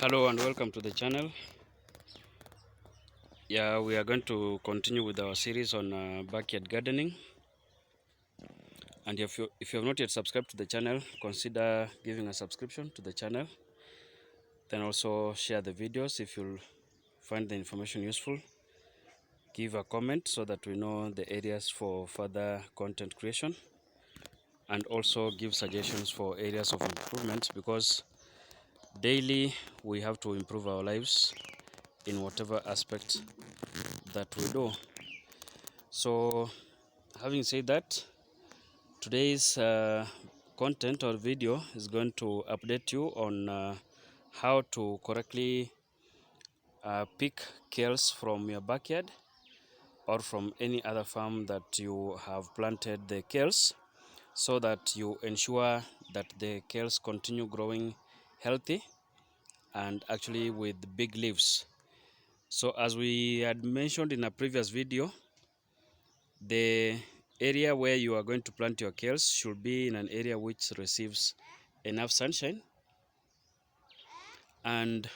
Hello and welcome to the channel. Yeah, we are going to continue with our series on backyard gardening. And if you have not yet subscribed to the channel, consider giving a subscription to the channel. Then also share the videos if you find the information useful. Give a comment so that we know the areas for further content creation. And also give suggestions for areas of improvement, because daily we have to improve our lives in whatever aspect that we do. So having said that, today's content or video is going to update you on how to correctly pick kales from your backyard or from any other farm that you have planted the kales, so that you ensure that the kales continue growing healthy and actually with big leaves. So as we had mentioned in a previous video, the area where you are going to plant your kales should be in an area which receives enough sunshine, and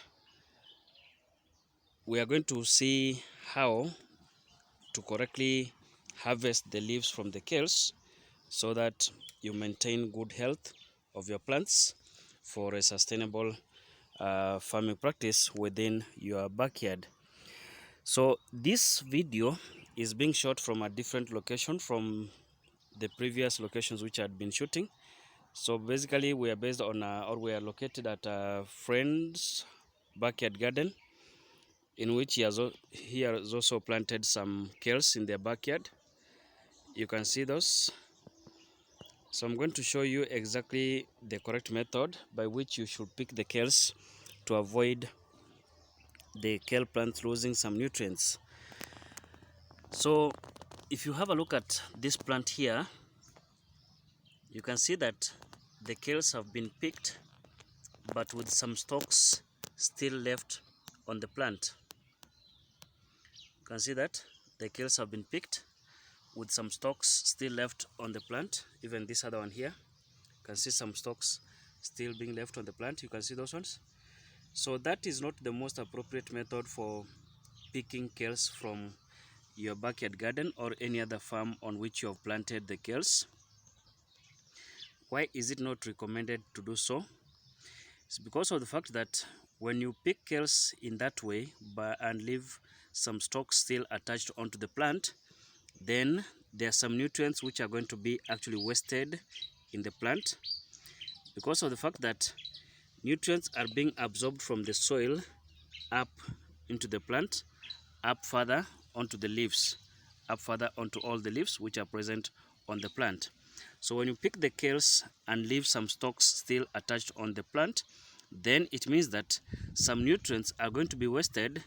we are going to see how to correctly harvest the leaves from the kales so that you maintain good health of your plants for a sustainable farming practice within your backyard. So this video is being shot from a different location from the previous locations which I had been shooting. So basically we are based on we are located at a friend's backyard garden, in which he has also planted some kales in their backyard. You can see those. So I'm going to show you exactly the correct method by which you should pick the kales to avoid the kale plants losing some nutrients. So if you have a look at this plant here, you can see that the kales have been picked, but with some stalks still left on the plant. You can see that the kales have been picked with some stalks still left on the plant. Even this other one here, you can see some stalks still being left on the plant. You can see those ones. So that is not the most appropriate method for picking kales from your backyard garden or any other farm on which you have planted the kales. Why is it not recommended to do so? It's because of the fact that when you pick kales in that way and leave some stalks still attached onto the plant, then there are some nutrients which are going to be actually wasted in the plant, because of the fact that nutrients are being absorbed from the soil up into the plant, up further onto the leaves, up further onto all the leaves which are present on the plant. So when you pick the kales and leave some stalks still attached on the plant, then it means that some nutrients are going to be wasted,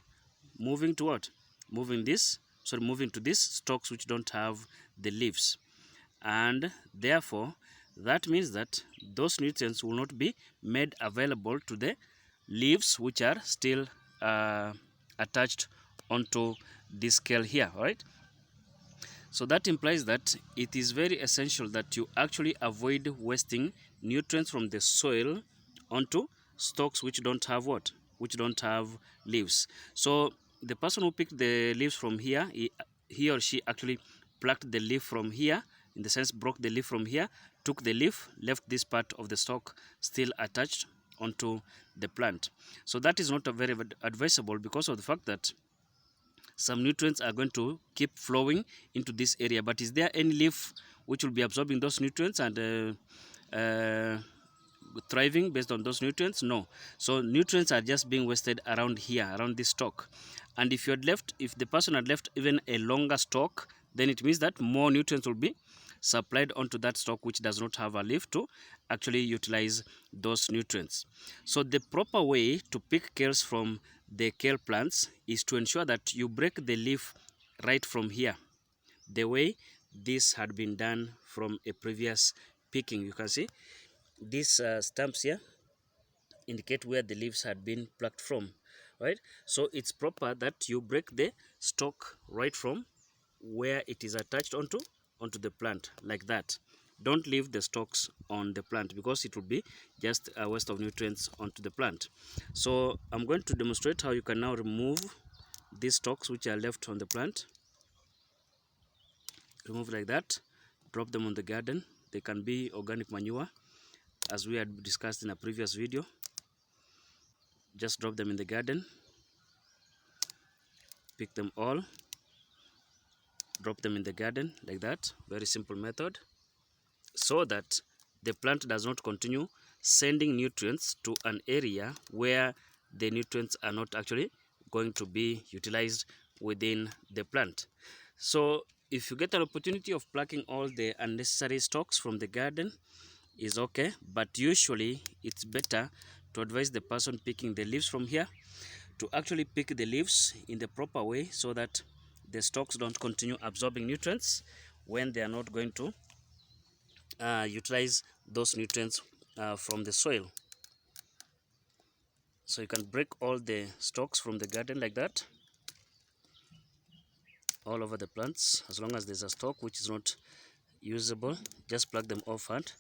moving to what? Moving to these stalks which don't have the leaves. And therefore, that means that those nutrients will not be made available to the leaves which are still attached onto this kale here, right? So that implies that it is very essential that you actually avoid wasting nutrients from the soil onto stalks which don't have what? Which don't have leaves. So the person who picked the leaves from here, he or she actually plucked the leaf from here, in the sense broke the leaf from here, took the leaf, left this part of the stalk still attached onto the plant. So that is not a very advisable, because of the fact that some nutrients are going to keep flowing into this area. But is there any leaf which will be absorbing those nutrients and thriving based on those nutrients? No. So nutrients are just being wasted around here, around this stalk. And if the person had left even a longer stalk, then it means that more nutrients will be supplied onto that stalk which does not have a leaf to actually utilize those nutrients. So the proper way to pick kales from the kale plants is to ensure that you break the leaf right from here, the way this had been done from a previous picking. You can see these stumps here indicate where the leaves had been plucked from, right? So it's proper that you break the stalk right from where it is attached onto the plant, like that. don't leave the stalks on the plant, because it will be just a waste of nutrients onto the plant. So I'm going to demonstrate how you can now remove these stalks which are left on the plant. Remove like that, drop them on the garden. They can be organic manure, as we had discussed in a previous video. Just drop them in the garden, pick them all, drop them in the garden like that. Very simple method, so that the plant does not continue sending nutrients to an area where the nutrients are not actually going to be utilized within the plant. So if you get an opportunity of plucking all the unnecessary stalks from the garden, is okay, but usually it's better to advise the person picking the leaves from here to actually pick the leaves in the proper way, so that the stalks don't continue absorbing nutrients when they are not going to utilize those nutrients from the soil. So you can break all the stalks from the garden like that, all over the plants. As long as there's a stalk which is not usable, just pluck them off and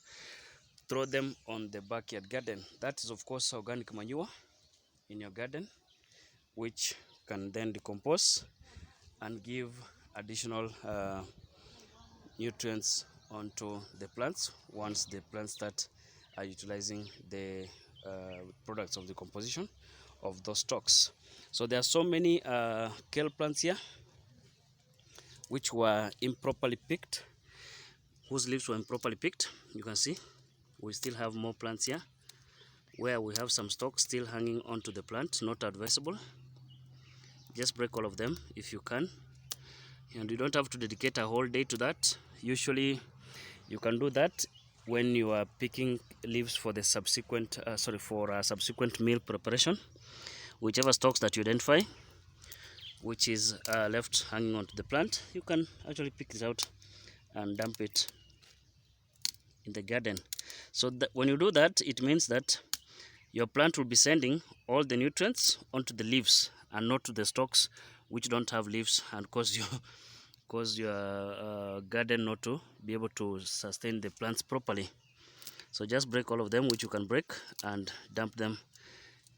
throw them on the backyard garden. That is of course organic manure in your garden, which can then decompose and give additional nutrients onto the plants once the plants start utilizing the products of the composition of those stalks. So there are so many kale plants here which were improperly picked, whose leaves were improperly picked. You can see we still have more plants here where we have some stalks still hanging onto the plant, not advisable. Just break all of them if you can, and you don't have to dedicate a whole day to that. Usually you can do that when you are picking leaves for the subsequent subsequent meal preparation. Whichever stalks that you identify which is left hanging onto the plant, you can actually pick it out and dump it in the garden. So that when you do that, it means that your plant will be sending all the nutrients onto the leaves and not to the stalks which don't have leaves, and cause your garden not to be able to sustain the plants properly. So just break all of them which you can break and dump them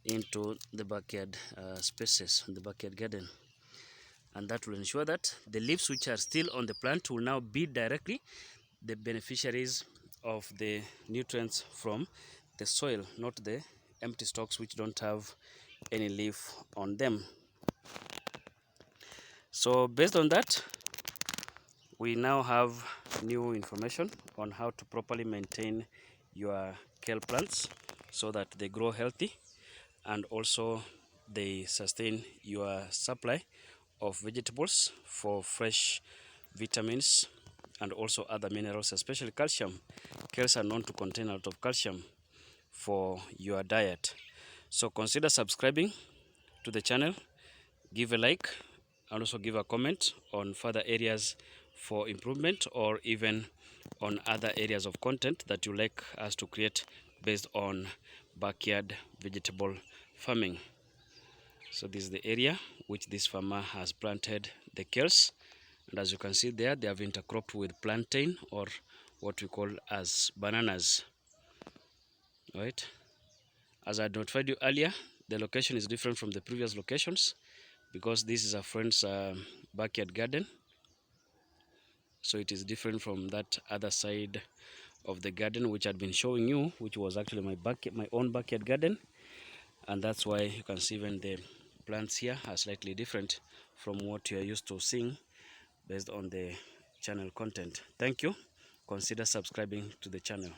into the backyard spaces in the backyard garden, and that will ensure that the leaves which are still on the plant will now be directly the beneficiaries of the nutrients from the soil, not the empty stalks which don't have any leaf on them. So based on that, we now have new information on how to properly maintain your kale plants so that they grow healthy and also they sustain your supply of vegetables for fresh vitamins and also other minerals, especially calcium. Kales are known to contain a lot of calcium for your diet. So consider subscribing to the channel, give a like, and also give a comment on further areas for improvement, or even on other areas of content that you like us to create based on backyard vegetable farming. So this is the area which this farmer has planted the kales, and as you can see there, they have intercropped with plantain, or what we call as bananas. Right, as I notified you earlier, the location is different from the previous locations because this is a friend's backyard garden, so it is different from that other side of the garden which I'd been showing you, which was actually my own backyard garden. And that's why you can see even the plants here are slightly different from what you are used to seeing based on the channel content. Thank you. Consider subscribing to the channel.